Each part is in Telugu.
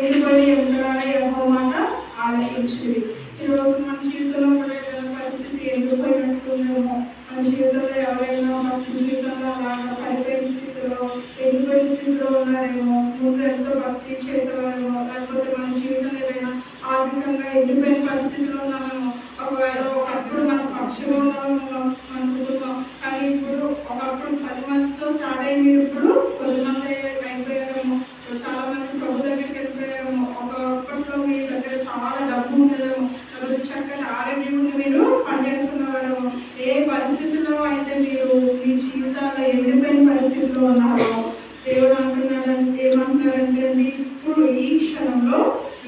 ఎండిపోయి ఎంతగానో యెహోవా మాట ఆలకించుడి. ఈరోజు మన జీవితంలో కూడా ఏదైనా పరిస్థితి ఎండిపోయినట్టుందేమో, మన జీవితంలో ఎవరైనా భక్తి జీవితంలో అలాగా పడిపోయిన స్థితిలో ఎండిపోయిన స్థితిలో ఉన్నారేమో, ముందు ఎంతో భక్తి చేసేవారేమో, లేకపోతే మన జీవితంలో ఏదైనా ఆర్థికంగా ఎండిపోయిన పరిస్థితిలో ఉన్నామేమో, ఒకవేళ ఒకప్పుడు మన పక్షులు ఉన్నామేమో మన కుటుంబం, కానీ ఇప్పుడు ఒకప్పుడు 10 మందితో స్టార్ట్ అయ్యి మీరు ఇప్పుడు 10 మంది అయిపోయారేమో, చాలా మంది ప్రభు దగ్గరికి వెళ్ళిపోయారేమో, ఒకప్పట్లో మీ దగ్గర చాలా డబ్బు ఉండేదేమో, లేకపోతే చక్కటి ఆరోగ్యం ఉండి మీరు పనిచేసుకున్నవారేమో, ఏ పరిస్థితిలో అయితే మీరు మీ జీవితాల్లో ఎండిపోయిన పరిస్థితిలో ఉన్నారో దేవుడు ఏమంటున్నారంటే ఇప్పుడు ఈ క్షణంలో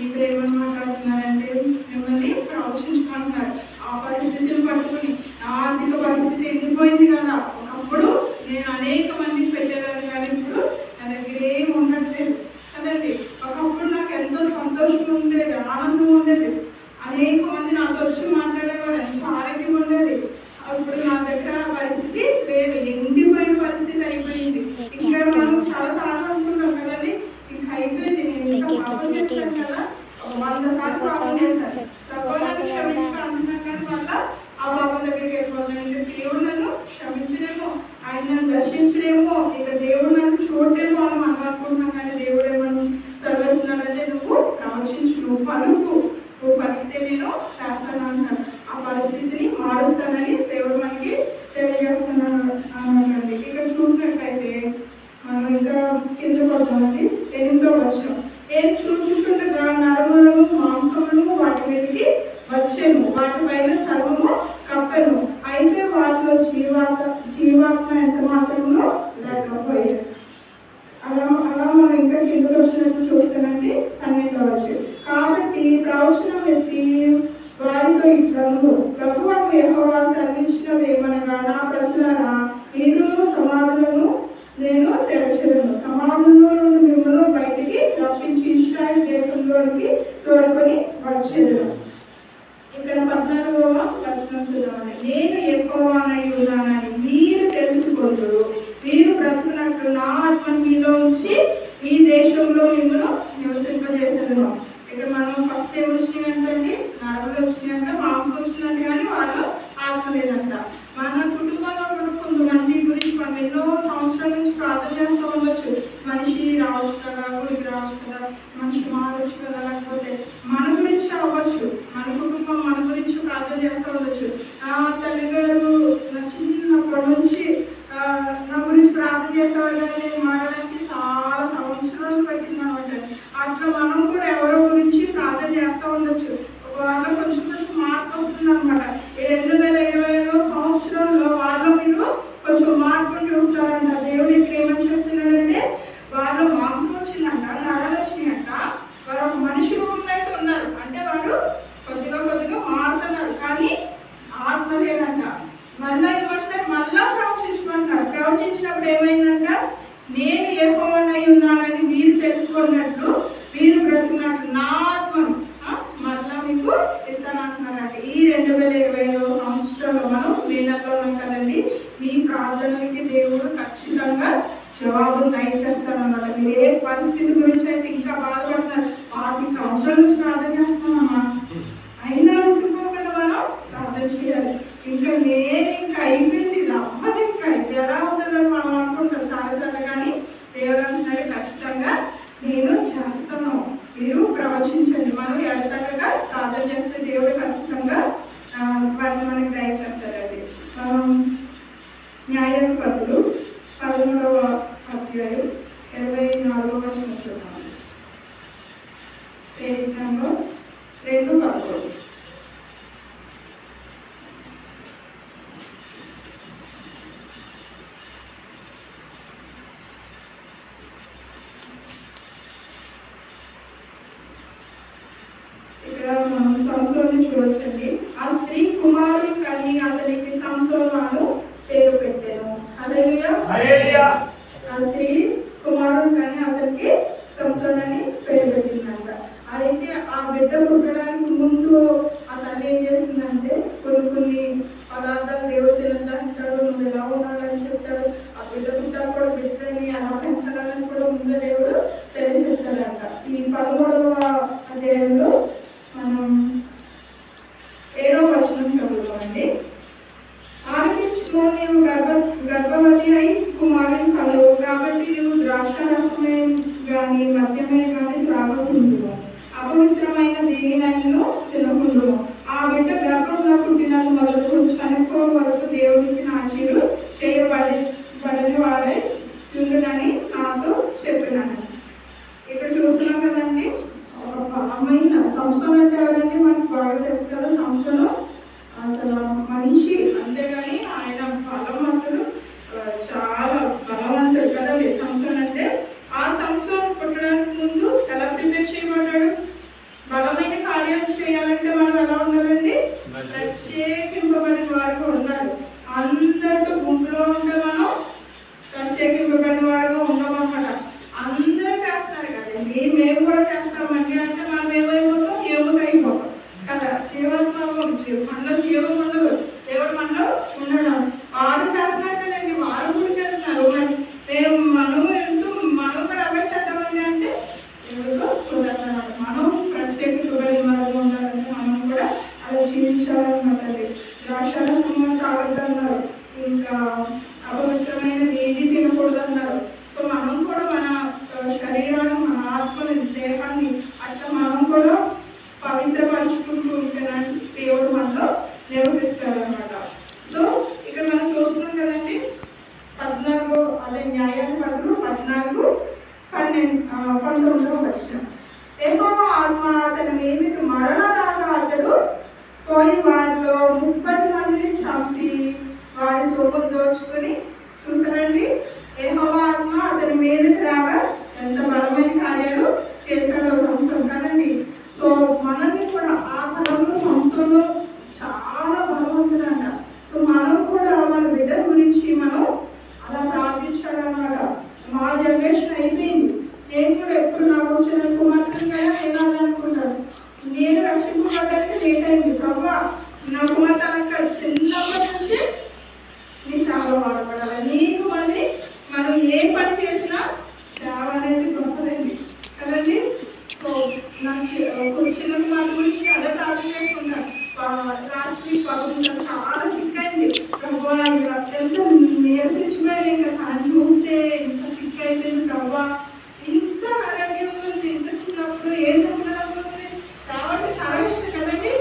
ఇప్పుడు ఏమని మాట్లాడుతున్నారంటే మిమ్మల్ని ప్రవచించుకుంటున్నారు. ఆ పరిస్థితిని పట్టుకుని ఆర్థిక పరిస్థితి ఎండిపోయింది కదా, ఒకప్పుడు నేను అనేక మందికి పెట్టేదాన్ని కానీ ఇప్పుడు నా దగ్గర ఏం ఉండట్లేదు కదండి. ఒకప్పుడు నాకు ఎంతో సంతోషం ఉండేది, ఆనందం ఉండేది, అనేక మంది నాతో వచ్చి మాట్లాడేవారు, ఎంతో ఆరోగ్యం ఉండేది. ఇప్పుడు నా దగ్గర పరిస్థితి లేదు, ఎండిపోయిన పరిస్థితి అయిపోయింది. ఇంకా మనం చాలా సార్లు అనుకుంటాం కదండి, ఇంకా అయిపోయింది, నేను ఇంకా పాపం చేస్తాను కదా, 100 సార్లు పాపం చేశాను, సర్వాన్ని క్షమించుకో అంటున్నాను, కానీ వల్ల ఆ పాపం దగ్గరికి వెళ్ళిపోతాను. ఇంకా దేవుడు నన్ను క్షమించడేమో, ఆయన నన్ను దర్శించడేమో, ఇక దేవుడు నన్ను చూడటేమో అని మనం అనుకుంటున్నాం, కానీ దేవుడు ఏమన్నా సర్వేస్తున్నాడంటే నువ్వు ప్రవచించు, నువ్వు పలుకు, నువ్వు పలికితే నేను చేస్తాను అంటాను. ఆ పరిస్థితిని మారుస్తానని దేవుడు మనకి తెలియజేస్తున్నాను అన్నమాట. ఇక్కడ చూసినట్లయితే మనం ఇంకా కింద పడతామండి. 8వ వచనం, నేను చూచుచుండగా నరములను మాంసములను వాటి మీదకి వచ్చాను, వాటిపైన చర్మము కప్పెను, అయితే వాటిలో జీవాత్మ ఎంత మాత్రమో లేకపోయాడు. అలా మనం ఇంకా కిందకు వచ్చినప్పుడు చూస్తానండి 12వ వచనం, కాబట్టి ప్రవచనం ఎత్తి వారితో ఇట్లను, ప్రభువు యెహోవా సెలవిచ్చినదేమనగా, నా ప్రజలారా మీరు సమాధులను నేను తెరచెదను, సమాధుల్లో నుండి మిమ్మల్ని బయటికి రప్పించి ఇశ్రాయేలు దేశంలోనికి తోడుకొని వచ్చేదను. ఇక్కడ 14వ వచనం చూద్దామండి. నేను యెహోవానై ఉన్నానని మీరు తెలుసుకుంటారు, మీరు బ్రతుకున్నట్లు నా ఆత్మ మీలో ఉంచి ఈ దేశంలో మిమ్మల్ని నివసింపజేసేదను. ఇక్కడ మనం ఫస్ట్ ఏం వచ్చినాయంటే నరములు వచ్చినాయంట, మాంసం వచ్చిందంట, కానీ వాళ్ళు ఆత్మ లేదంట. మన కుటుంబంలో కూడా కొంతమంది గురించి మనం ఎన్నో సంవత్సరాల నుంచి ప్రార్థన చేస్తూ ఉండొచ్చు, మనిషి రావచ్చు కదా, గుడికి రావచ్చు కదా, మనిషి మారవచ్చు కదా, లేకపోతే మన గురించి అవ్వచ్చు, మన కుటుంబం మన గురించి ప్రార్థన చేస్తూ ఉండొచ్చు. తల్లి గారు చిన్నప్పటి నుంచి నా గురించి ప్రార్థన చేసేవాళ్ళు, కానీ నేను మారడానికి చాలా సంవత్సరాలు పట్టింది అనమాట. అట్లా మనం కూడా ఎవరో గురించి ప్రార్థన చేస్తూ ఉండొచ్చు, వాళ్ళ కొంచెం కొంచెం మార్పు వస్తుంది అనమాట. 2020వ సంవత్సరంలో వాళ్ళు మీరు కొంచెం మార్పును చూస్తారంట. దేవుడు ఇక్కడ ఏమని చెప్తున్నాడంటే వాళ్ళు మాంసం వచ్చిందంట, నరాలు వచ్చినాయంట, వారు ఒక మనిషి రూపంలో అయితే ఉన్నారు, అంటే వారు కొద్దిగా కొద్దిగా మారుతున్నారు, కానీ ఆత్మ లేదంట. మళ్ళీ ఏమంటారు, మళ్ళా ప్రవచించమంటారు. ప్రవచించినప్పుడు ఏమైందంట, నేను యెహోవానై ఉన్నానని మీరు తెలుసుకున్నట్లు, మీరు బ్రతుకున్నట్లు నా ఆత్మను మళ్ళా మీకు ఇస్తానంటున్నారంట. ఈ 2020వ సంవత్సరంలో మనం వీళ్ళలో ఉన్నాం కదండి, మీ ప్రార్థనలకి దేవుడు ఖచ్చితంగా జవాబును దయచేస్తారన్నమాట. మీరు ఏ పరిస్థితి గురించి అయితే ఇంకా బాధపడుతున్నారు, 40 సంవత్సరాల నుంచి ప్రార్థన చేస్తున్నామా, అయినా విసిపోకుండా మనం ప్రార్థన చేయాలి. ఇంకా అయిపోయింది, ఇది అవ్వదు, ఇంకా ఇది ఎలా అవుతుందని మనం అనుకుంటాం చాలాసార్లు, కానీ దేవుడు అంటున్నాడు ఖచ్చితంగా నేను చేస్తాను, మీరు ప్రవచించండి. మనం ఎడతెగక ప్రార్థన చేస్తే దేవుడు ఖచ్చితంగా వాటిని మనకి దయచేస్తారండి. న్యాయాధిపతులు 13వ అధ్యాయం 24వ వచనం చూద్దాం. Page number 2:11. మనం సంసోన్ని చూడొచ్చండి. ఆ స్త్రీ కుమారుని కని అతనికి సంసోను పేరు పెట్టాను. హల్లెలూయా. ఆ స్త్రీ కుమారుని కని అతనికి సంసోను అని పేరు పెట్టిందంట. అయితే ఆ బిడ్డ పుట్టడానికి ముందు ఆ తల్లి ఏం చేసిందంటే కొన్ని పదార్థాలు దేవుడు తినద్దంటాడు, నువ్వు ఎలా ఉండాలని చెప్తాడు. ఆ బిడ్డ పుట్టాలు కూడా బిడ్డని ఎలా పెంచాలని కూడా ముందు దేవుడు తెలియజేస్తాడంట. ఈ 13వ అధ్యాయంలో మనం 7వ వచనం చదువుతామండి. ఆలకించుకో, నీవు గర్భవతి అయి కుమారుని కలుగు, కాబట్టి నీవు ద్రాక్షారసమే గాని మద్యమే గాని త్రాగకుండును, అపవిత్రమైన దేనినైనా తినకుండును. ఆ బిడ్డ గర్భంలో పుట్టినది మొదలు చనిపో వరకు దేవునికి నాశీరు చేయబడని వాడై ఉండునని నాతో చెప్పినాను. ఇక్కడ చూస్తున్నాం కదండి, ఒక బలమైన సంస్థలు అంటే ఎవరండి మనకు బాగా తెలుసు కదా. సంస్థలు అసలు మనిషి, అంతేగాని ఆయన బలం అసలు చాలా బలవంతుడు కదండి సంస్థలు అంటే. ఆ సంస్థలు పుట్టడానికి ముందు ఎలా ప్రిపేర్ చేయబడ్డాడు? బలమైన కార్యాలు చేయాలంటే మనం ఎలా ఉండాలండి? ప్రత్యేకింపబడిన వారిగా ఉండాలి. అందరితో గుంపులో ఉంటే మనం ప్రత్యేకింపబడిన వారిగా ఉండమన్నమాట. అందరూ చేస్తారు కదండి, మేము కూడా చేస్తామండి అంటే మనం ఏమైపోతాం? ఏముతైపోతాం కదా. మనలో జీవం ఉండదు, దేవుడు మనలో ఉండడం. వారు చేస్తున్నారు కదండి, వారు కూడా చేస్తున్నారు. మరి మనం కూడా అవే చేద్దామండి అంటే దేవుడు కుదరనమాట. మనం ప్రత్యేకింపబడిన వారిగా ఉండాలంటే మనం కూడా అలా జీవించాలన్నమాట. ద్రాక్షారసం తాగొద్దన్నారు, ఇంకా అపవిత్రమైన ఏది తినకూడదన్నారు. సో మనం కూడా మన శరీరాన్ని, మన ఆత్మని, దేహాన్ని అట్లా మనం కూడా పవిత్రపరుచుకుంటూ ఉంటేనండి దేవుడు మనలో నివసిస్తారనమాట. సో ఇక్కడ మనం చూస్తున్నాం కదండి, 14 అదే న్యాయాధిపతులు 14:19 వచనం. యెహోవా ఆత్మ అతని మీదకి మరణరాగా అతడు పోయి వారిలో 30 మందిని చంపి వారి సొమ్మును దోచుకుని. చూసారండి, యెహోవా ఆత్మ అతని మీదకి రాగా ఎంత బలమైన కార్యాలు చేశాడో సంవత్సరం కదండి. సో మనల్ని కూడా ఆ తరంలో సంవత్సరంలో చాలా బలవంతుడంట. సో మనం కూడా మన బిడ్డ గురించి మనం అలా ప్రార్థించాలన్నమాట. మా జనరేషన్ అయిపోయింది, నేను కూడా ఎప్పుడు నాకు వచ్చిన కుమార్తె నేను అనుకుంటాను, నేను రక్షింపబడ్డానికి లేట్ అయింది ప్రభా, నా కుమార్తె అలా చిన్నప్పటి నుంచి నీ సేవలో వాడబడాలి. నీకు మళ్ళీ మనం ఏ పని చేసినా సేవ అనేది గొప్పదండి కదండి. సో నాకు చిన్న కుమార్తె గురించి అదే ప్రార్థన చేసుకుంటాను. లాస్ట్ వీక్ చాలా సిక్ అయింది ప్రభా, ఎంత నీరసించిపోయింది, ఇంకా తను చూస్తే ఇంత సిక్ అయిపోయింది ప్రభా, ఇంత ఆరోగ్యం ఉంది, ఇంత చిన్నప్పుడు ఏం అనుకున్నప్పుడు సేవ అంటే చాలా ఇష్టం కదండి.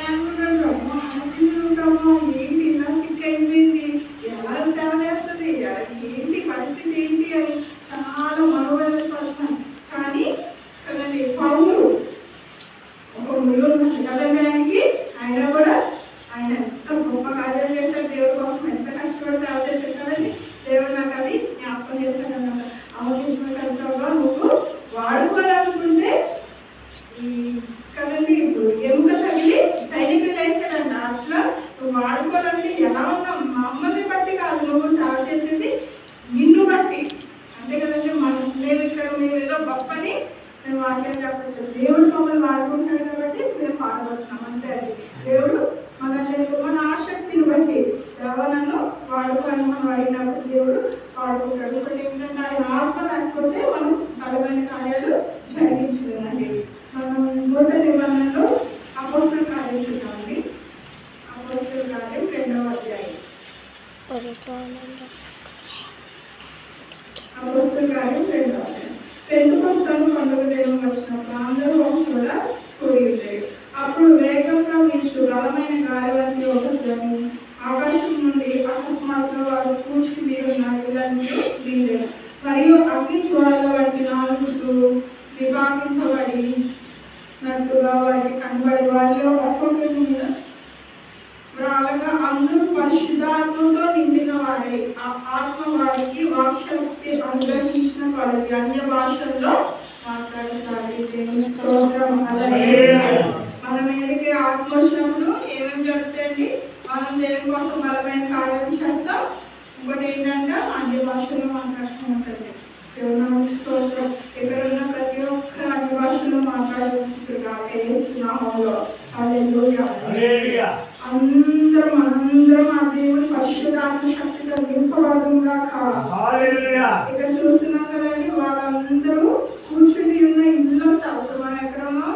అనుకుంటాను ప్రభా అనుకుంటామా ఏంటి ఇలా సిక్ అయిపోయింది, ఎలా సేవ చేస్తుంది, ఏంటి పరిస్థితి ఏంటి అని చాలా మనోవేదన పడుతున్నాను. కానీ కదండి పౌలు ఒక ముళ్ళు కదండి ఆయనకి, ఆయన కూడా ఆయన ఎంత గొప్ప కార్యాలు చేశాడు దేవుడి కోసం, ఎంత కష్టపడి సేవ చేశాడు కదండి. దేవుడు నాకు అది జ్ఞాపకం చేశాడు అన్నమాట. అవకాశంగా నువ్వు వాడుకోవాలనుకుంటే ఈ కదండి ఇప్పుడు ఎముక తగిలి సైనికులు లేచాడంట. అట్లా నువ్వు వాడుకోవాలంటే ఎలా ఉన్నావు? మమ్మల్ని బట్టి కాదు నువ్వు సేవ చేసేది, నిన్ను బట్టి. అంతే కదండి, మేము ఇక్కడ మేము ఏదో గొప్పని మేము వాక్యం చెప్పచ్చు. దేవుడు మమ్మల్ని వాడుకుంటాడు కాబట్టి మేము పాడబడుతున్నాం అంతే. అది దేవుడు మన ఆసక్తిని బట్టి నన్ను వాడుకొని మనం అడిగినప్పుడు దేవుడు వాడుకుంటాడు. ఒకటి ఏంటంటే ఆయన ఆత్మ లేకపోతే మనం బలమైన కార్యాలు జరిగించలేదండి. మనం నూతన నిబంధనలో అపోస్తల కార్యం చూద్దామండి. అపోస్తల కార్యం 2వ అధ్యాయం. అపోస్తల కార్యం 2వ అధ్యాయం. పెంతెకొస్తు పండుగ దినం వచ్చినప్పుడు అందరూ వంశంలో కూడి ఉంటాయి. అప్పుడు వేగంగా వీచు బలమైన గాలి వంటి ఒక ధ్వని ఆకాశం నుండి అకస్మాత్తుగా వారు కూర్చుని మీరున్న ఇళ్ళను వీడారు. మరియు అగ్ని జ్వాల వంటి 4 విభాగింపబడినట్టుగా వారికి కనబడి వారిలో ఒక్కొక్కరి మీద రాగా అందరూ పరిశుద్ధాత్మతో నిండిన వారై ఆ ఆత్మ వారికి వాక్శక్తి అనుగ్రహించిన కొలది అన్య భాషల్లో మాట్లాడసాగి. మన మీదకి ఆత్మ వచ్చినప్పుడు ఏమేమి జరుగుతాయండి? మనం దేవుని కోసం బలమైన కార్యాలు చేస్తాం. ఇంకోటి ఏంటంటే అన్య భాషలో మాట్లాడుతూ ఉంటుంది. స్తోత్రం. ఇక్కడ ఉన్న ప్రతి ఒక్క అన్య భాషలో మాట్లాడుతుంటుగా మనందరం ఆ దేవుని పరిశుద్ధాత్మ శక్తితో నింపబడుగా. ఇక్కడ చూస్తున్నాం కదండి, వాళ్ళందరూ కూర్చుని ఉన్న ఇల్లు మనం ఎక్కడన్నా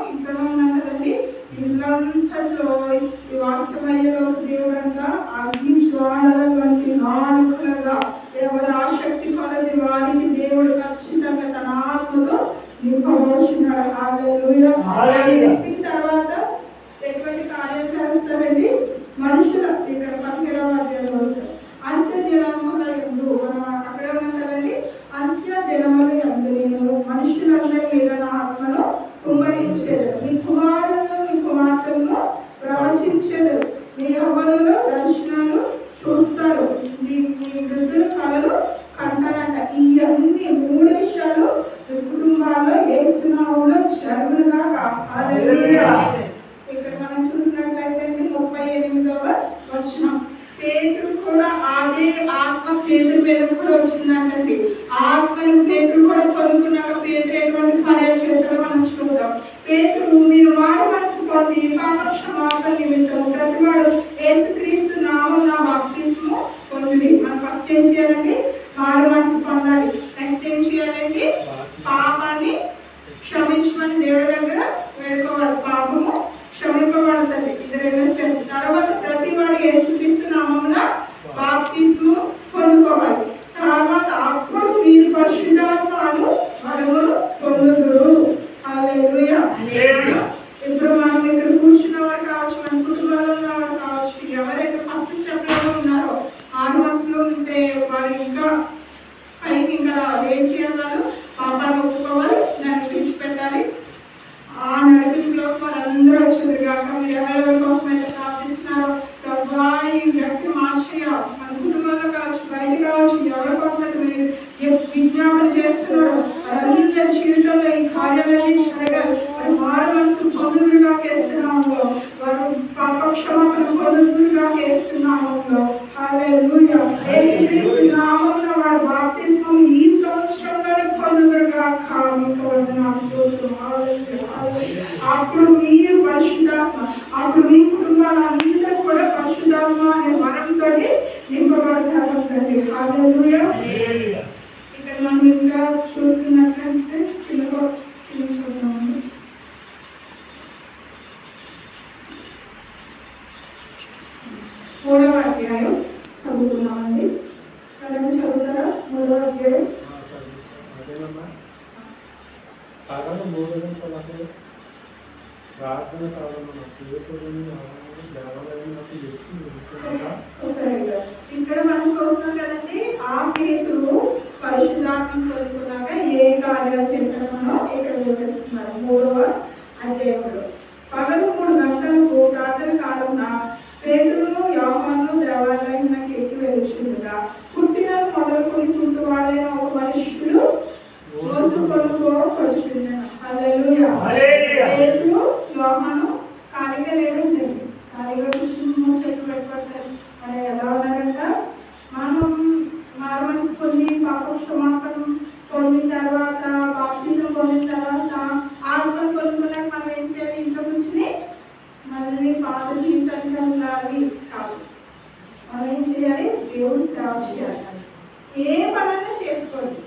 ఎక్కిన తర్వాత ఎటువంటి కార్యం చేస్తారండి మనుషుల ఇక్కడ 17వ అధ్యాయంలో అంత్య దినముల యందు మనం అక్కడ ఉంటారండి. అంత్య దినముల యందు నేను మనుషులందరి మీద నా ఆత్మను కుమ్మరించేది, మీ కుమారులను మీ కుమార్తెలను ప్రవచించేది, మీ యవ్వనులు దర్శనాలు చూస్తారు, మీ వృద్ధుల కళలు కంటారంట. ఇవన్నీ 3 విషయాలు కుటుంబాల్లో యేసునామములో జరుగునుగా. హల్లెలూయా. ఇక్కడ మనం చూసినట్లయితే 38వ వచనం పేతురు కూడా అదే ఆత్మ పేతురు మీద కూడా వచ్చిందంటండి. ఆత్మను పేతురు కూడా పొందుకున్నాక పేతురు ఎటువంటి కార్యాలు చేశాడో మనం చూద్దాం. పేతురు మీరు మారు మనసు పొంది పాప క్షమాపణ నిమిత్తం ప్రతివాడు యేసుక్రీస్తు నామమున బాప్తిస్మము పొందుడి. మనం ఫస్ట్ ఏం చేయాలండి? మారు మనసు పొందాలి. నెక్స్ట్ ఏం చేయాలండి? పాపాన్ని క్షమించమని దేవుడి దగ్గర వేడుకోవాలి. పాపము క్షమింపబడుతుంది. ఇది 2వ స్టెప్. తర్వాత ప్రతివాడు యేసుక్రీస్తు నామమున బాప్తిస్మము పొందుకోవాలి. తర్వాత అప్పుడు మీరు పరిశుద్ధాత్మను వరములు పొందుదురు. హల్లెలూయా. ఇప్పుడు మనం ఇక్కడ కూర్చున్న వారు కావచ్చు, మన కుటుంబంలో ఉన్నవారు కావచ్చు, ఎవరైతే ఫస్ట్ స్టెప్ లో ఉన్నారో 6 మనసులో ఉంటే వారు ఇంకా పైకి ఇంకా ఏం చేయాలి? పాపాన్ని ఒప్పుకోవాలి, దాన్ని విడిచిపెట్టాలి. ఆ నడిపింపులో వాళ్ళందరూ వచ్చేది కాక మీరు ఎవరెవరి కోసం అయితే ప్రార్థిస్తున్నారో ప్రభా ఈ వ్యక్తి మార్చేయ, మన కుటుంబంలో కావచ్చు, బయట కావచ్చు, ఎవరి కోసం అయితే మీరు విజ్ఞాపన చేస్తున్నారో వారందరి జీవితంలో ఈ కార్యాలన్నీ జరగాలి. వారు మారు మనసు పొందుదురుగా చేస్తున్నాము, వారు పాప క్షమాపణ పొందుదురుగా చేస్తున్నాము. హల్లెలూయా. యేసుక్రీస్తు నామమున వారు బాప్తిస్మం ఈ సంవత్సరంలోనే పొందుదురుగా. అప్పుడు మీరు పరిశుద్ధాత్మ, అప్పుడు మీ కుటుంబాలందరూ కూడా పరిశుద్ధాత్మ అనే వరంతో నింపబడతారు. హల్లెలూయా. ఇక్కడ మనం ఇంకా చూస్తున్నట్లయితే చూద్దాము. 3వ అధ్యాయం చదువుతున్నామండి. చదువుతారా? 3వ అధ్యాయం ఇక్కడ మనం చూస్తున్నాం కదండి. ఆ పేతురు పరిశుద్ధాత్మ పొందుకున్నాక ఏ కార్యాలు చేశారో మనం ఇక్కడ వివరిస్తున్నారు 3వ అధ్యాయంలో. పగలు 3 గంటలకు ప్రార్థన కాలంలో పేతురును యోహాను దేవాలయంలోకి ఎక్కి వెళ్తుండగా పుట్టిన మొదలుకొని కుంటువాడైన ఒక మనుష్యుడు మోసుకొనుకోవచ్చుండెను. హల్లెలూయా. పేతురు యోహాను ఖాళీగా లేదండి, ఖాళీగా కూర్చుని చెట్లు పెట్టుకుంటారు. మరి ఎలా ఉన్నారంట? మనం మారు మనసు పొంది పాప క్షమాపణ పొందిన తర్వాత బాప్తిజం పొందిన తర్వాత ఆత్మను పొందుకున్నాక మనం ఏం చేయాలి? ఇంట్లో కూర్చుని మళ్ళీ పాత జీవితానికి ఉండాలి కాదు. మనం ఏం చేయాలి? దేవుడు సేవ చేయాలి. ఏ పనైనా చేసుకోండి.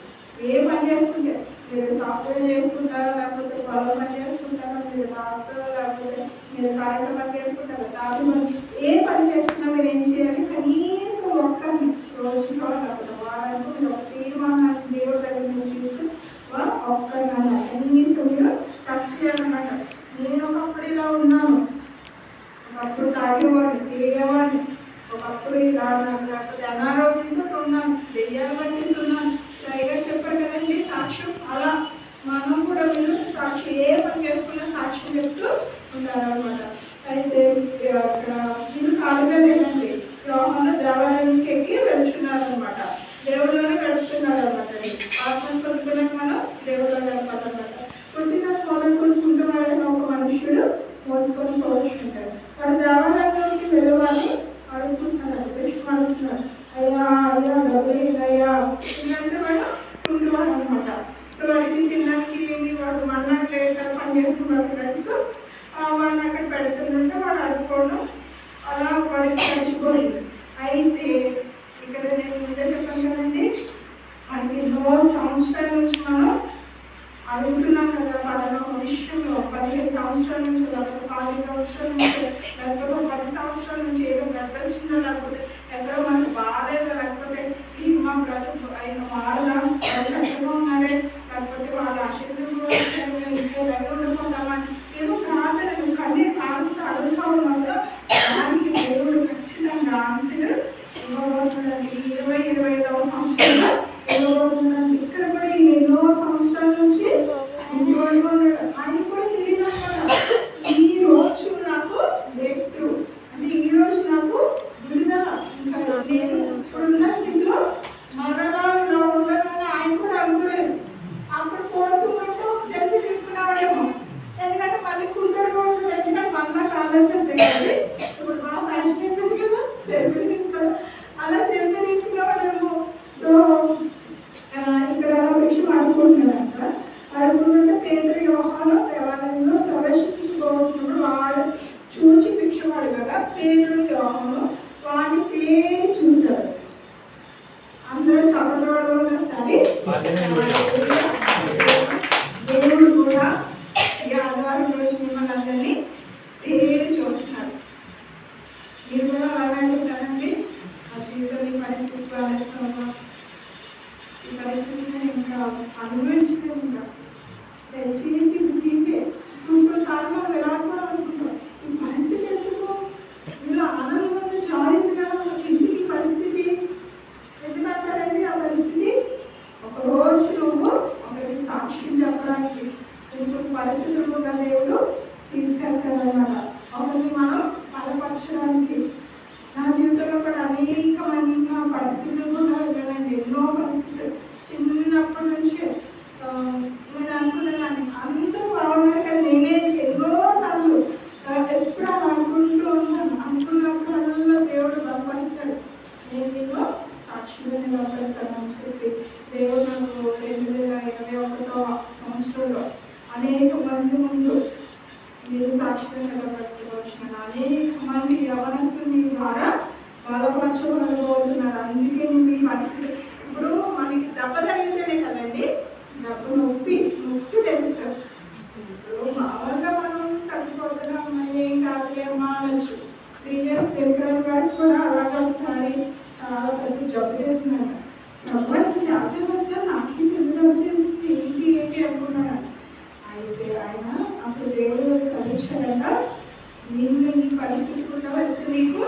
ఏ పని చేసుకుంటే మీరు సాఫ్ట్వేర్ చేసుకుంటారా, లేకపోతే పొలం పని చేసుకుంటారా, మీరు డాక్టర్, లేకపోతే మీరు కరెంట్ పని చేసుకుంటారా, డాక్టర్ పని, ఏ పని చేసుకున్నా మీరు ఏం చేయాలి? కనీసం ఒక్కరిని రోజులో లేకపోతే వారానికి మీరు ఒక తీర్మానాన్ని దేవుడి దగ్గర మీరు తీసుకుని ఒక్కరినన్నా కనీసం మీరు టచ్ చేయాలన్నమాట. నేను ఒకప్పుడు ఇలా ఉన్నాను, ఒకప్పుడు తాగేవాడిని, తిరిగేవాడిని, ఒకప్పుడు ఇలా లేకపోతే అనారోగ్యంతో ఉన్నాను, దెయ్యాలు పట్టేస్తున్నాను. పైగా చెప్పారు కదండి సాక్ష్యం. అలా మనం కూడా వీళ్ళు సాక్షి ఏ పని చేసుకున్నా సాక్ష్యం చెప్తూ ఉంటారనమాట. అయితే అక్కడ వీళ్ళు ఖాళీగా లేదండి, యోహాను దేవాలయానికి ఎక్కి వెళ్తున్నారనమాట. దేవుళ్ళలోనే గడుపుతున్నారు అనమాట. ఆత్మను పొందుకున్నాక మనం దేవుళ్ళలో గడపాలన్నమాట. పుట్టిన మొదలుకొని కుంటున్నాడని ఒక మనుష్యుడు మోసుకొని పోవచ్చుంటాడు. వాడు దేవాలయంలోకి వెళ్ళాలని అడుగుతున్నాడు, విషయం అడుగుతున్నాడు. అయ్యా అయ్యా డబ్బులు అయ్యా ఇలాంటి వాడు కుంటున్నాడు అనమాట. సో వాడికి తినడానికి వాడు మన్నా లేక పని చేసుకున్నాడు ఫ్రెండ్స్. వాడిని అక్కడ పెడుతుందంటే వాడు అడుక్కోవడం అలా వాడికి చచ్చిపోయింది. అయితే ఇక్కడ నేను ముందే చెప్పాను కదండి, మనకి 2 సంవత్సరాల నుంచి మనం అడుగుతున్నాం కదా పలానా ఒక విషయంలో. 15 సంవత్సరాల నుంచి, లేకపోతే 10 సంవత్సరాల నుంచి, లేకపోతే 10 సంవత్సరాల నుంచి ఏదో గడ్డొచ్చిందో, లేకపోతే ఎక్కడో మనకు బాగాలేదో, లేకపోతే ఇది మా బ్రతుకు అయిన వాళ్ళ చక్కగా ఉన్నారే, లేకపోతే వాళ్ళ ఆశీర్వాదం ఇంకా ధైర్యంగా ఉన్నాడు. ఆయన కూడా తెలియదు అన్నమాట. ఈ రోజు నాకు బ్రేక్ త్రూ అంటే ఈ రోజు నాకు విడుదల. ఇంకా నేను ఇప్పుడున్న స్థితిలో మరలా ఇలా ఉండదని ఆయన కూడా అనుకోలేదు. అప్పుడు ఫోన్ చూసుకుంటే ఒక సెల్ఫీ తీసుకున్నాడేమో, ఎందుకంటే మళ్ళీ కుంటాడు ఎందుకంటే మళ్ళా కాల్ వచ్చేస్తాయి కదండి. ఇప్పుడు బాగా ఫ్యాషన్ అయిపోయింది కదా సెల్ఫీ తీసుకోవడం, అలా సెల్ఫీ తీసుకున్నాడేమో. సో ఇక్కడ విషయం అనుకుంటున్నాడంట. అనుకుంటుంటే పేదరి యోహాను దేవాలయంలో ప్రవేశించుకోవచ్చినప్పుడు వాడు చూచి భిక్షవాడు కదా పేదరి యోహాను వాడిని పేరు చూశాడు. అందరూ చదవడం సరే దేవుడు కూడా ఈ ఆదివారం రోజు మిమ్మల్ని అందరినీ పేరు చూస్తున్నాడు. మీరు కూడా అలాగే ఉంటారండి. ఆ జీవితంలో ఈ పరిస్థితి బాగా ఈ పరిస్థితిని ఇంకా అనుభవించే ఉంటాం. దయచేసి తీసే ఇప్పుడు చాలా మంది ఎలా కూడా అనుకుంటాం ఈ పరిస్థితి ఎందుకు ఇలా ఆనందం జారింది కదా ఎందుకు ఈ పరిస్థితి ఎందుకంటారండి. ఆ పరిస్థితి ఒకరోజు నువ్వు ఒకరికి సాక్ష్యం చెప్పడానికి ఇంకొక పరిస్థితులు ఉన్న దేవుడు తీసుకెళ్తాడన్నమాట. ఒకరిని మనం బలపరచడానికి. నా జీవితంలో కూడా అనేకమైన పరిస్థితులు కూడా వెళ్ళండి. ఎన్నో పరిస్థితులు చిన్నప్పటి నుంచి నేను అనుకున్నాను అందరూ బాగున్నారు కానీ నేనే ఎన్నోసార్లు ఎప్పుడు అలా అనుకుంటూ ఉన్నాను. అనుకున్నప్పుడల్లా దేవుడు బలపరుస్తాడు. నేను నిన్ను సాక్షిగా నిలబెడతానని చెప్పి దేవుడు నాకు 2021 సంవత్సరంలో అనేక మంది ముందు మీరు సాక్షిగా నిలబెట్టుకోవచ్చు. అనేక మంది యవనస్తుని ద్వారా బలపరచబడబోతున్నారు. అందుకే మీ పరిస్థితి ఇప్పుడు మనకి దెబ్బ తగిలితేనే కదండి దెబ్బ నొప్పి తెలుస్తారు. ఇప్పుడు మామూలుగా మనం తగ్గిపోతున్నాం ఏం కాదులేమా అనొచ్చు. 3 years తెలుగు గారికి కూడా అలాగే ఒకసారి చాలా పెద్ద జబ్బు చేస్తున్నాడు. జబ్బు చార్జెస్ వస్తే నాకు తెలుగు చేసింది ఏంటి అనుకున్నాను. అయితే ఆయన అప్పుడు దేవుడు సరించాడంట. నిన్ను ఈ పరిస్థితి కూడా వెళ్తే నీకు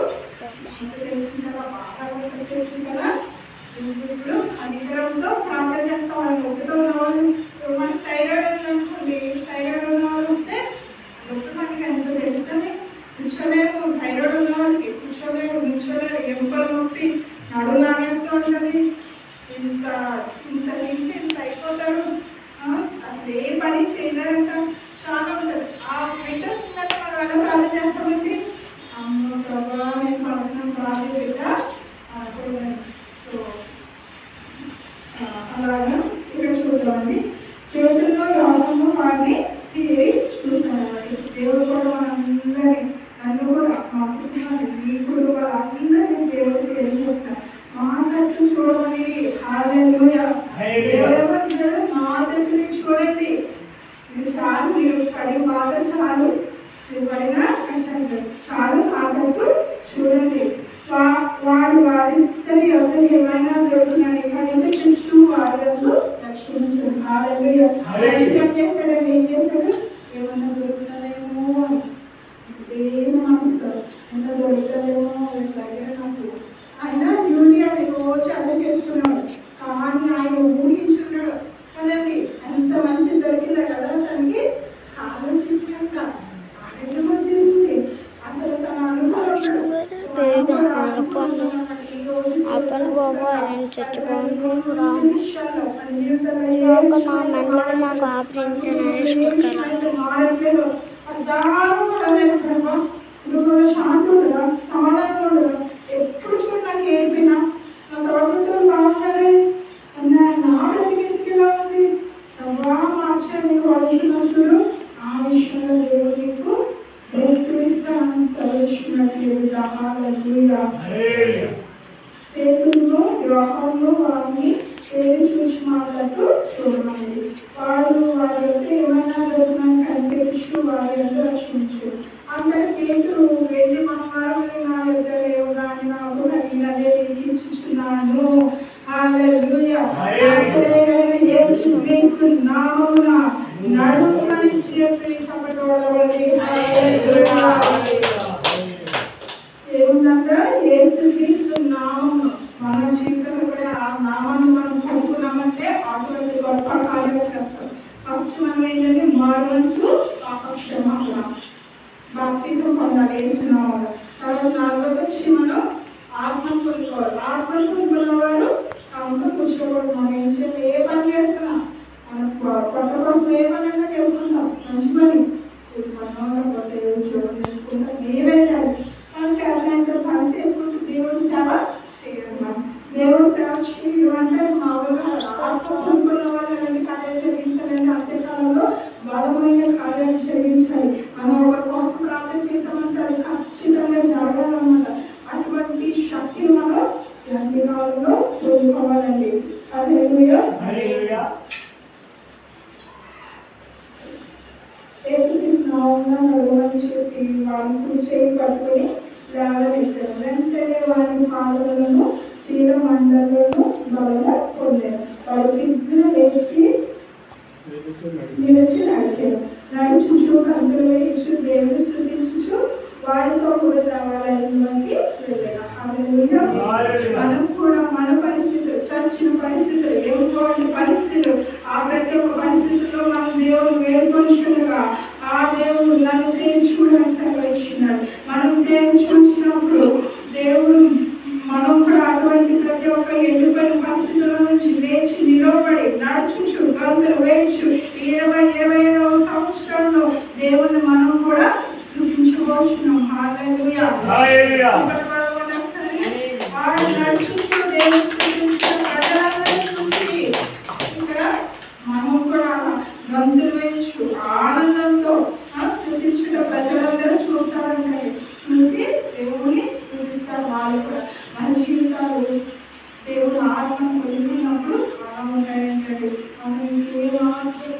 తెలిసింది కదా బాగా తెలిసింది కదా. ఇప్పుడు అధికారంతో ప్రార్థన చేస్తాం. వాళ్ళు నొప్పితో ఉన్నవాళ్ళు మనకి థైరాయిడ్ ఉందనుకోండి, థైరాయిడ్ ఉన్న వాళ్ళు వస్తే నొప్పి మనకి ఎంత తెలుస్తుంది. కూర్చోలేము, థైరాయిడ్ ఉన్న వాళ్ళకి కూర్చోలేము నిల్చోలేరు, ఎముకల నొప్పి నడుము లాగేస్తూ ఉంటుంది. ఇంత అయిపోతాడు. అసలు ఏ పని చేయలేరంట. చాలా ఉంటుంది. ఆ బిడ్డ వచ్చిందంటే మనం ఎలా ప్రార్థన చేస్తామండి. అమ్మ ప్రభా నేను పడుతున్నాం ప్రార్థన బిడ్డ అనుకోలేదు. సో అలాగా ఇక్కడ చూద్దామండి. చేతుల్లో యోగము వాడిని తీరి చూసానండి. దేవుడు కూడా మనందరినీ నన్ను కూడా మా కుటుంబాన్ని ఇప్పుడు వాళ్ళందరినీ దేవుడికి తెలియజేస్తాను. మా తట్టు చూడమని మా తట్టుని చూడండి. మీరు చాలు, మీరు పడిన బాధ చాలు, మీరు పడిన కష్టాలు చాలు, మా తట్టు చూడండి. వాడు వారిద్దరి ఎవరు ఏమైనా దొరుకుతున్నాడు కానీ చూస్తూ వారితో రక్షించండి. రక్షణ చేశాడని ఏం చేశాడు, ఏమన్నా దొరుకుతుందేమో అని ఏం మనస్తారు, ఏమన్నా దొరుకుతుందేమో దగ్గర నాకు ఆయన డ్యూటీ అని రోజు అదే చేసుకున్నాడు. కానీ ఆయన ఊహించున్నాడు కదండి. ఎంత మంచి దొరికిందా కదా తనకి. ఆలోచిస్తాక ఆనందం వచ్చేసింది. అసలు తన అనుభవం अपन बाबा చచ్చిపోను నా మెంటగా నాకు ఆపరేషన్ ఎప్పుడు చూడు నాకు ఏడిపోయినా నా తోటతో బాగుంటారే నా బ్రతికించుకెలా ఉంది మార్చాడు అడుగుతున్నా చూడు. ఆ విషయంలో దేవుడు నీకు బ్రతికిస్తాను సరిస్తున్నట్టు చేతుల్లో యోహాను వారిని పేరు చూసి మాటలకు చూడమంది. వారు వారి యొక్క ఏమైనా దొరికినాన్ని కనిపెట్టు వారి యొక్క రక్షించు. అక్కడ పేతురు వెళ్ళి బంగారం నా యొక్క లేవు కానీ నాకు అదే ఇచ్చుచున్నాను. యేసుక్రీస్తు నామమున నడుమని చెప్పి చెప్పబడి ఏముందంటే యేసుక్రీస్తు నామమును మన జీవితంలో కూడా ఆ నామాన్ని మనం పడుకున్నామంటే ఆటోమేటిక్ గొప్ప కార్యాలు చేస్తాం. ఫస్ట్ మనం ఏంటంటే మనసు పాపక్షమాపణ బాప్తిజం పొందాలి వేస్తున్నాము. తర్వాత 4వ వచ్చి మనం ఆత్మ పొందుకోవాలి. ఆత్మ పొందుకున్న వారు అంతా కూర్చోకూడదు. మనం ఏం చేయాలి, ఏ పని చేస్తున్నా మన కొత్త కోసం ఏ పని అయినా చేసుకుంటాం, మంచి పని మనోహరపోతే ఉద్యోగం చేసుకుంటాం, ఏదైనా మనం చేతనైతే పని చేసుకుంటూ దేవుడి సేవ చేయాలి. మనం దేవుడి సేవ చేయడం అంటే మామూలుగా ఆత్మ పొందుకున్న వాళ్ళని కార్యాలు జరిగించాలంటే అంత్యకాలంలో బలమైన కార్యాలు జరిగించాలి. మనం ఒకరి కోసం ప్రార్థన చేసామంటే అది ఖచ్చితంగా జరగాలన్నమాట. అటువంటి శక్తిని మనం అంత్యకాలంలో పొందుకోవాలండి. హల్లెలూయా. యేసుక్రీస్తుని చెప్పి వాడిని కుడి చేయి పట్టుకుని లేవనెత్తారు. వెంటనే వారి పాదములను చీల మండలను బలము పొందారు. వాడు దిగ్గున లేచి నిలిచి నడిచారు. నడుచుచు కంతులు వేయించు దేవుని స్తుతించుచు వారితో కూడా దేవాలయంలోకి వెళ్ళారు. మనం కూడా మన పరిస్థితులు, చర్చిన పరిస్థితులు, దేవుని పరిస్థితులు, ఆ ప్రతి ఒక్క పరిస్థితుల్లో మనం దేవుడు వేడుకొనిగా ఆ దేవుడు నన్ను తేల్చుకోవడానికి సెలవిచ్చినాడు. మనం తేల్చుకొచ్చినప్పుడు దేవుడు మనం కూడా అటువంటి ప్రతి ఒక్క ఎండిపోయిన పరిస్థితుల నుంచి లేచి నిలబడి నడుచుచు గంతులు వేయచ్చు 2025వ సంవత్సరంలో దేవుని మనం కూడా స్తుతించుకోవచ్చున్నాం. హల్లెలూయా. నడుచుచు దేవుని స్తుతించిన ప్రజలందరినీ చూసి ఇక్కడ మనం కూడా గంతులు వేయచ్చు, ఆనందంతో స్తుతించిన ప్రజలందరూ చూస్తారంటే చూసి దేవుని స్తుతిస్తారు. వాళ్ళు కూడా మన జీవితాలు దేవుడు ఆత్మను పొందినప్పుడు అలా ఉంటాయంటే మనం ఏ మాత్రం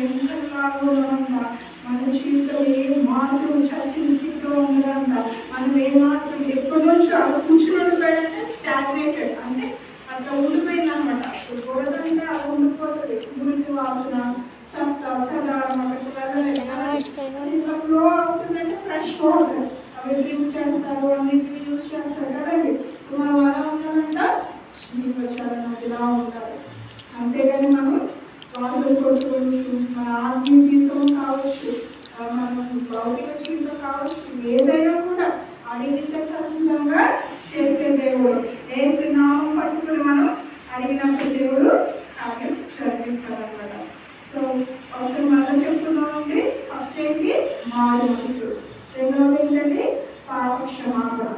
ఎంత కాకుండా మన జీవితం ఏ మాత్రం చచ్చిన స్థితిలో ఉండదంట. మనం ఏ మాత్రం ఎప్పటి నుంచి అలా కూర్చుని ఉండిపోయాడంటే స్టాగ్నేటెడ్ అంటే అట్లా ఉండిపోయింది అనమాట. గొడవంటే అలా ఉండిపోతుంది. గురించి వాసన చెత్త చదవడం ఇట్లా ఫ్లో అవుతుందంటే ఫ్రెష్ వాటర్ అవి డ్రింక్ చేస్తారు, అన్నింటినీ యూజ్ చేస్తారు కదండి. సో మనం అలా ఉండాలంట ఇలా ఉండాలి. అంతేగాని మనం వాసన కొట్టుకోవచ్చు, మన ఆత్మీయ జీవితం కావచ్చు, మన భౌతిక జీవితం కావచ్చు, ఏదైనా కూడా అడిగితే ఖచ్చితంగా చేసే దేవుడు. యేసు నామం పట్టుకుని మనం అడిగినప్పుడు దేవుడు కార్యం జరిగిస్తారనమాట. సో ఒకసారి మనం చెప్తున్నామంటే ఫస్ట్ ఏంటి మారు మనసు, రెండవది ఏంటంటే పాపక్షమాపణ.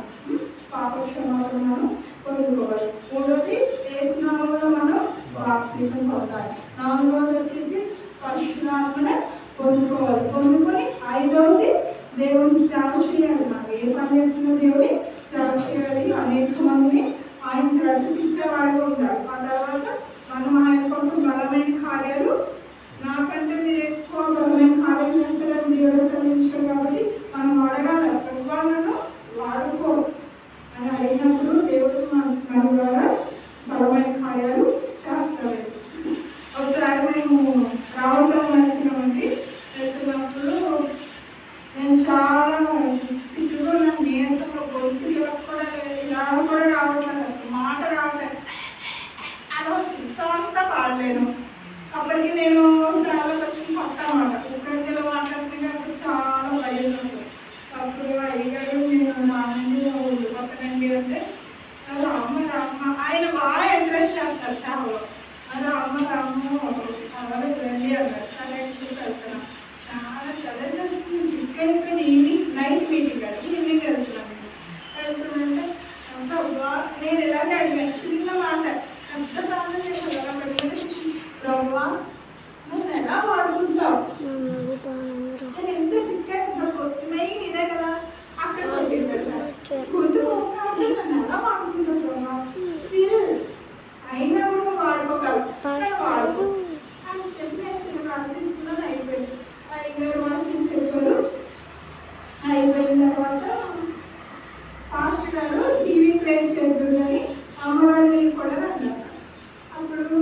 పాపక్షమాపణ మనం పొందుకోవాలి. మూడవది యేసు నామములో మనం బాప్తిజం పొందాలి. నాలుగవది వచ్చేసి పరిశుద్ధాత్మను పొందుకోవాలి. పొందుకొని ఐదవది దేవుని సేవ చేయాలి. మనం ఏ పని చేస్తున్నా దేవుని సేవ చేయాలి. అనేక మందిని ఆయన బ్రతికించేవాడుగా ఉండాలి. ఆ తర్వాత మనం ఆయన కోసం బలమైన కార్యాలు, నాకంటే మీరు ఎక్కువ బలమైన కార్యాలు చేస్తారని దేవుడు సెలవించారు కాబట్టి మనం అడగాలి. ప్రభువును వాడుకో అని అడిగినప్పుడు దేవుడు మన ద్వారా బలమైన కార్యాలు చేస్తారు. ఒకసారి మేము రావడం వెళ్తున్నామండి. వెళ్తున్నప్పుడు నేను చాలా సిగ్గుగా నా నీరసంలో గొంతులో కూడా ఇలా కూడా రావట్లేదు, అసలు మాట రావట్లేదు. అలా వస్తుంది, సాంగ్స్ పాడలేను. అప్పటికి నేను సేవలకు వచ్చిన కొత్త అన్నమాట. ఉగ్రంగా మాట్లాడుతున్నప్పుడు చాలా భయం ఉంటుంది. అప్పుడు అయ్యారు నేను నానండి పక్కనండి అంటే రామ్మ రామ్మ ఆయన బాగా ఎంకరేజ్ చేస్తారు సేవలో. రామ్మ రామ్మ వాళ్ళకి రండి అన్నారు. సరే అని చెప్పి వెళ్తున్నాను. చాలా చదివేసేస్తుంది, సిక్ అయిపోయింది. ఈవినింగ్ నైట్ మీటింగ్ కదా, ఈవినింగ్ వెళ్తున్నాను. వెళ్తుందంటే అంతా నేను ఇలాగే అడిగాను, చిన్న మాట పెద్ద ప్రాబ్లం చేశాను కదా. పెద్దది రవ్వ నువ్వు ఎలా వాడుకుంటావు, నేను ఎంత సిక్ అయిపోతున్నా మెయిన్ ఇదే కదా. అక్కడ కొట్టేశారు సార్, గుర్తుకోకుండా ఉంటే నన్ను ఎలా వాడుకుంటావు స్టిల్ అయినా కూడా వాడుకోగలరు, వాడుకో అని చెప్పి నేను చిన్న ప్రార్థన తీసుకున్నాను. అయిపోయింది. 5 మాటలు చెప్పారు. అయిపోయిన తర్వాత పాస్టర్ గారు టీవీ ప్రే చేద్దరు కానీ అమ్మవారిని కూడా అన్నారు. అప్పుడు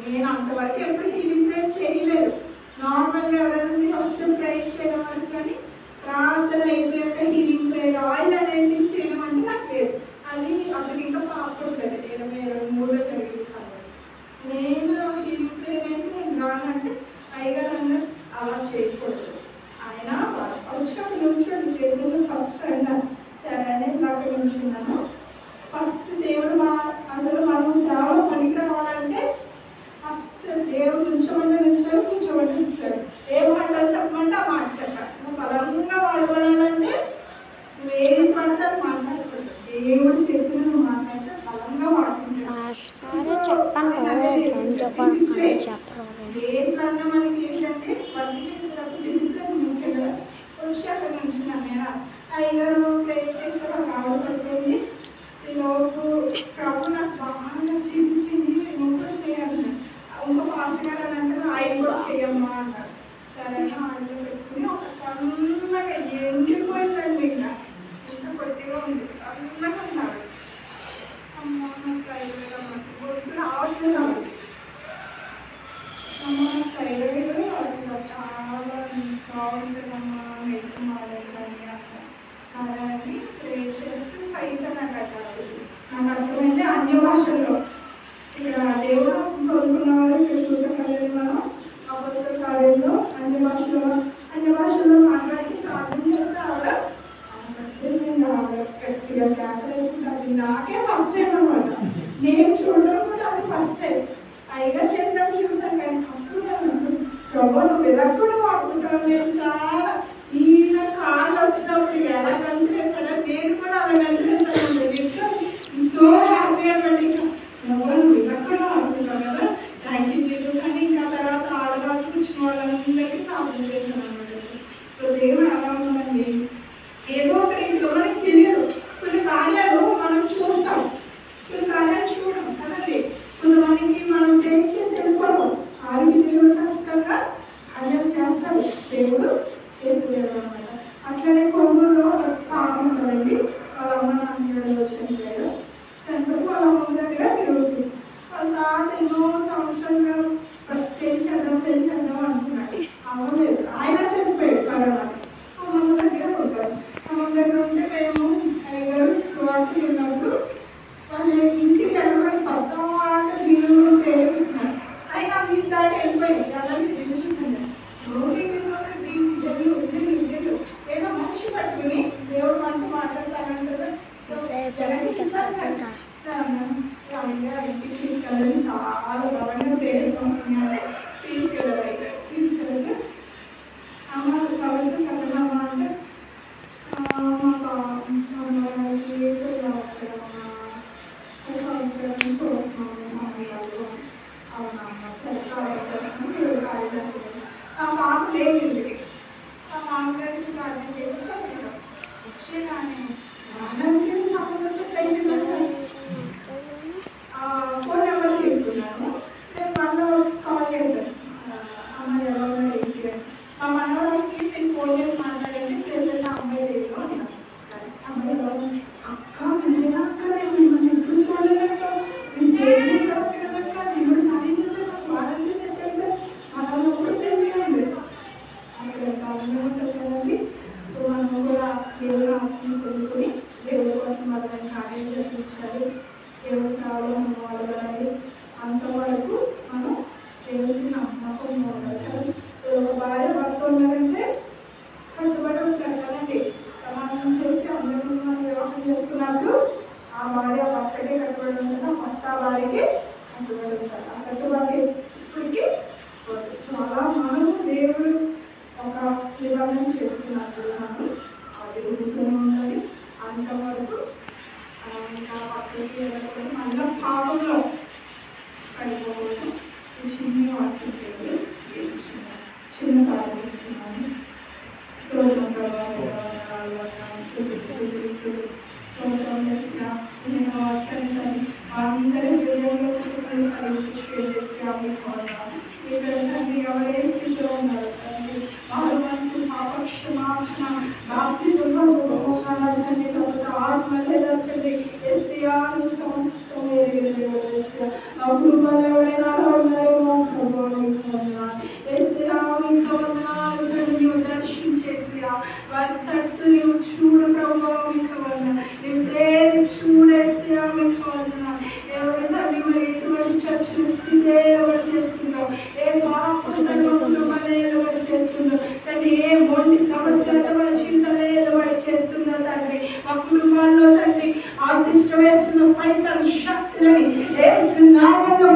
నేను అంతవరకు ఎప్పుడు హీలింగ్ ప్రే చేయలేదు. నార్మల్గా ఎవరైనా వస్తే ప్రే చేయడం వరకు, కానీ ప్రార్థన అయిపోయాక హీలింగ్ ప్రే ఆయిల్ అనేది చేయడం అంటే నాకు లేదు. అది అతనికి ఇంకా పాప ఉంటుంది 23వ తరగతి సమయం. నేను హీలింగ్ ప్రే అంటే నేను రానంటే పైగా అలా చేయకూడదు. ఆయన వచ్చాడు నుంచోడు చేసిన ఫస్ట్ అయినా సరే అని అక్కడ నుంచున్నాను. ఫస్ట్ దేవుడు అసలు మనం సేవలో పనికి రావాలంటే ఫస్ట్ దేవుడు నుంచోబెట్టి ఏ మాట చెప్పమంటే ఆ మాట చెప్పాలి. నువ్వు బలంగా వాడుకోవాలంటే నువ్వు ఏం పడతావు మాట్లాడకూడదు. దేవుడు చెప్పిన నువ్వు మాట్లాడితే బలంగా వాడుకుంటావు. దేంట్లన్నా మనకి ఏంటంటే వర్క్ చేసేటప్పుడు డిసిప్లిన్ ముఖ్యం కదా. వచ్చి అక్కడ నుంచున్నాను నేను. అయ్యగారు ప్రే చేస్తే నాకు ఆవిడ పడిపోయింది. ఈలోపు ప్రభు నాకు బాగా చించింది, నువ్వు కూడా చేయాలి. ఇంకో పాస్టర్ గారు అని అంటారు, ఆయన కూడా చేయమ్మా అంటారు. సరేనా ఆయనలో పెట్టుకుని ఒక సన్నగా ఎండిపోయిందండి. ఇంకా కొద్దిగా ఉంది, సన్నగా ఉన్నారు. అమ్మ గొంతు రావట్లేదు. అమ్మ థైరాయిడ్ అసలు చాలా బాగుంటుందమ్మా, మెడిసిన్ వాడాలి అంటారు. సరే అని ప్రే చేస్తే సైతం నాకు అర్థమైంది అన్య భాషల్లో. ఇక్కడ దేవుడు కోరుకున్నవారు ఇక్కడ చూసగలిగిన మనం అపొస్తల కార్యంలో అన్య భాషలో మాట్లాడి ప్రార్థన చేస్తే ఆవిడ గట్టిగా అది నాకే ఫస్ట్ టైం అనమాట. నేను చూడడం కూడా అది ఫస్ట్ టైం. పైగా చేసినప్పుడు చూసాను కానీ అప్పుడు ప్రభు నువ్వు ఇలా కూడా వాడుకుంటావు. నేను చాలా ఈయన కాళ్ళు వచ్చినప్పుడు ఎలా కనిపిస్తాడో నేను కూడా అలా కనిపిస్తాను. సో హ్యాపీ అనమాట. నువ్వు ఇలా కూడా వాడుకుంటావు కదా, థ్యాంక్ యూ జీసస్ అని. ఇంకా తర్వాత ఆడవాళ్ళు కూర్చున్న వాళ్ళందరికీ ప్రార్థన చేశాను అనమాట. సో దేవుడు అలా ఉందండి. ఏదో ఒక రీతిలో మనకి తెలియదు. కొన్ని కార్యాలు మనం చూస్తాం, కొన్ని కార్యాలు చూడం కదండి. కొంతమందికి మనం టేక్ చేసి వెళ్ళిపోవడం, ఆడికి దేవుడు ఖచ్చితంగా కార్యాలు చేస్తాడు. దేవుడు చేసే దేవుడు అనమాట. అట్లనే కొవ్వూరులో పాపం ఉంటుందండి. వాళ్ళ అమ్మ నాన్నగారు చనిపోయారు. వాళ్ళ అమ్మ దగ్గర తిరుగుతుంది. వాళ్ళ తాత ఎన్నో సంవత్సరంగా పెంచేద్దాం అనుకున్నాడు, అవ్వలేదు. ఆయన చనిపోయాడు కరోనాకి. అమ్మమ్మ దగ్గర ఉంటారు. అమ్మమ్మ దగ్గర ఉంటే మేము ఐదారు స్వార్థి ఉన్నప్పుడు వాళ్ళ ఇంటికి వెళ్ళమని పద్దాం అంటే వీళ్ళు ప్రేమిస్తున్నారు. అయినా మీ దాటి వెళ్ళిపోయింది. అలాగే చూస్తుంది రోడ్డు ఏదో మనిషి పట్టుకుని దేవుడు మనతో మాట్లాడతానంటారు. ఇంటికి తీసుకెళ్ళాలని చాలా బలంగా ప్రేరణ వస్తుంది అంటే తీసుకెళ్ళదు. అమ్మ సమస్య చెప్పదమ్మా అంటే వస్తున్నాము సమయాలు. అవునమ్మా సరే కార్యం చేస్తున్నాము. ఆ పాప లేదు ఇంటికి. ఆ మామగారికి ప్రార్థన చేసేసి వచ్చేసాం. వచ్చే కానీ నాన్నకి సమస్య అయింది. ఫోన్ నెంబర్ తీసుకున్నాను. నేను మళ్ళీ కాల్ చేశాను, అమ్మాయి ఎవరో ఏంటి అని. మా మనవాళ్ళకి నేను ఫోన్ చేసి మాట్లాడండి, ప్రెసెంట్ అమ్మాయి లేదు అన్నాను. సరే అమ్మాయి ఎవరు అక్క నేను అక్క నేను ఎప్పుడు చూడలేదక్క, నేను ఏం చేసాను కదక్క, నేను ఖాళీ చేశాను, నాకు వారంటీ సెట్ అయితే మనలో కూడా తెలియండి అక్కడ కాలంలో ఉంటుంది కదండి. సో మనం కూడా దేవుడు ఆత్మని తెలుసుకొని దేవుడి కోసం వాళ్ళని కార్యం జరిపించాలి. దేవుడి సేవలో మనం వాడగలాలి. అంతవరకు మనం దేవుడికి నమ్మకం ఉండాలి. ఒక భార్య భర్త ఉన్నారంటే కట్టుబడి ఉంటారు కదండి. ప్రమాణం చేసి అందరూ మనం వివాహం చేసుకున్నప్పుడు ఆ భార్య భర్తకే కట్టుబడి ఉంటుంది, ఆ భర్త భార్యకి కట్టుబడి ఉంటారు. ఆ కట్టుబడి ఇప్పటికీ సో అలా మనము దేవుడు ఒక నిబంధన చేసుకున్నప్పుడు మనం అది ఉంటూనే ఉండాలి. అంతవరకు ఇంకా పక్కకి వెళ్ళకపోతే మళ్ళీ పాపంలో పడిపోవడం. చిన్న వాడుతుంటే చిన్న ప్రారంభిస్తున్నాను. స్తోత్రం నేను వార్తని అందరి హృదయంలో ఎవరే స్థితిలో ఉన్నారు వారు మనసు పాపక్షమాపణ బాప్తి ఆత్మలేదంటే ఎస్యాను సమస్తం ఎవరైనా ఉన్నారేమో నీవు దర్శించేసి వారి తట్టు నీవు చూడు ప్రభావం చూడేసి ఎవరైనా నీవు ఎటువంటి చర్చల స్థితి ఎవరు చేస్తున్నావు, ఏ బాపులు మా కుటుంబాల్లో తండ్రి ఆదిష్ట వేసిన సైతం శక్తులని యేసు నామములో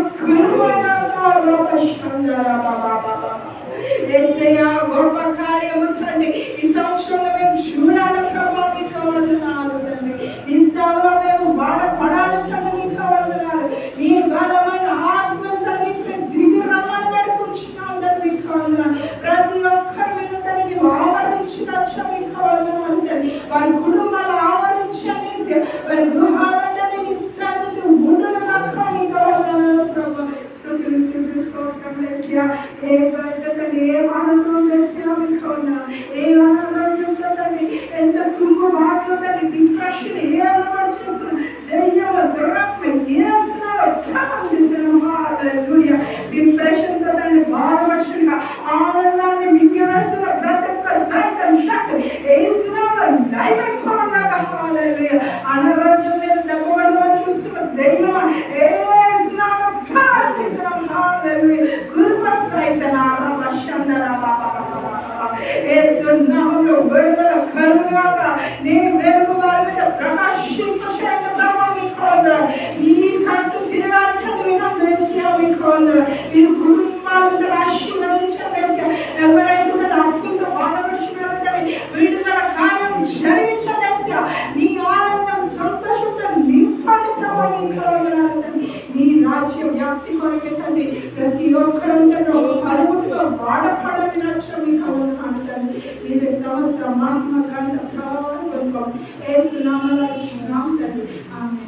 యేసయ్యా గొప్ప కార్యము తండ్రి ఈ సంవత్సరంలో మేము చూడాలి ప్రభావ మీకు వందనాలు తండ్రి ఈ సేవలో మేము వాడపడాలి తండ్రి మీకు వందనాలు నీ బలమైన ఆత్మ తండ్రి దిగి రమ్మని నడుపుచున్నాం తండ్రి మీకు వందనాలు ప్రతి ఒక్కరి మీద తండ్రి నీవు ఆవరించినచ్చు మీకు వందనాలు తండ్రి వారి కుటుంబాలు ఆవరించండి వారి గృహాలను తండ్రి నీ సన్నిధి ఉండునుగా మీకు వందనాలు ప్రభావ స్తుతులు స్తోత్రం యేసయ్యా ఏ తండ్రి ఏ ఆనందం యేసయ్యా మీకు వందనాలు ఏ అనారోగ్యం తండ్రి ఎంత కుటుంబ బాధలు తండ్రి డిప్రెషన్ ఏ అలవాటు చేస్తున్నా దయ్యం దురాత్మ యేసునామములో ప్రారంభిస్తున్నాం హల్లెలూయా డిప్రెషన్ తో తండ్రి బాధపడుచుగా ఆనందాన్ని మింగివేస్తున్న ప్రతి ఒక్క సైతం శక్తి యేసునామములో లయమైపోవుగాక హల్లెలూయా అనారోగ్యం మీద దెబ్బపడమని చూస్తున్న దయ్యం యేసునామములో ప్రారంభిస్తున్నాం హల్లెలూయా కృప సైతం యేసునామములో విడుదల కలుగుగాక నీ వెలుగు వారి మీద ప్రకాశింపచేయక ప్రభువా మీకు వందనాలు ఈ కంటు తిరగాలి తండ్రి వినండి యేసయ్యా మీకు వందనాలు మీరు కుటుంబాలను ఆశీర్వదించండి ఎవరైతే అప్పులతో బాధపడుచున్నారో తండ్రి విడుదల కార్యం జరిగించండి యేసయ్యా నీ ఆనందం సంతోషంతో నింపండి ప్రభువా మీకు వందనాలు తండ్రి నీ రాజ్య వ్యాప్తి కొరకే తండ్రి ప్రతి ఒక్కరూ తండ్రి ఒక పలుకుతో వాడపడని నచ్చ మీకు వందనాలు తండ్రి నీవే సమస్త మహిమ ఘనత ప్రభావం పొందుకోండి యేసు నామములో స్తుతిస్తున్నాం తండ్రి ఆమేన్.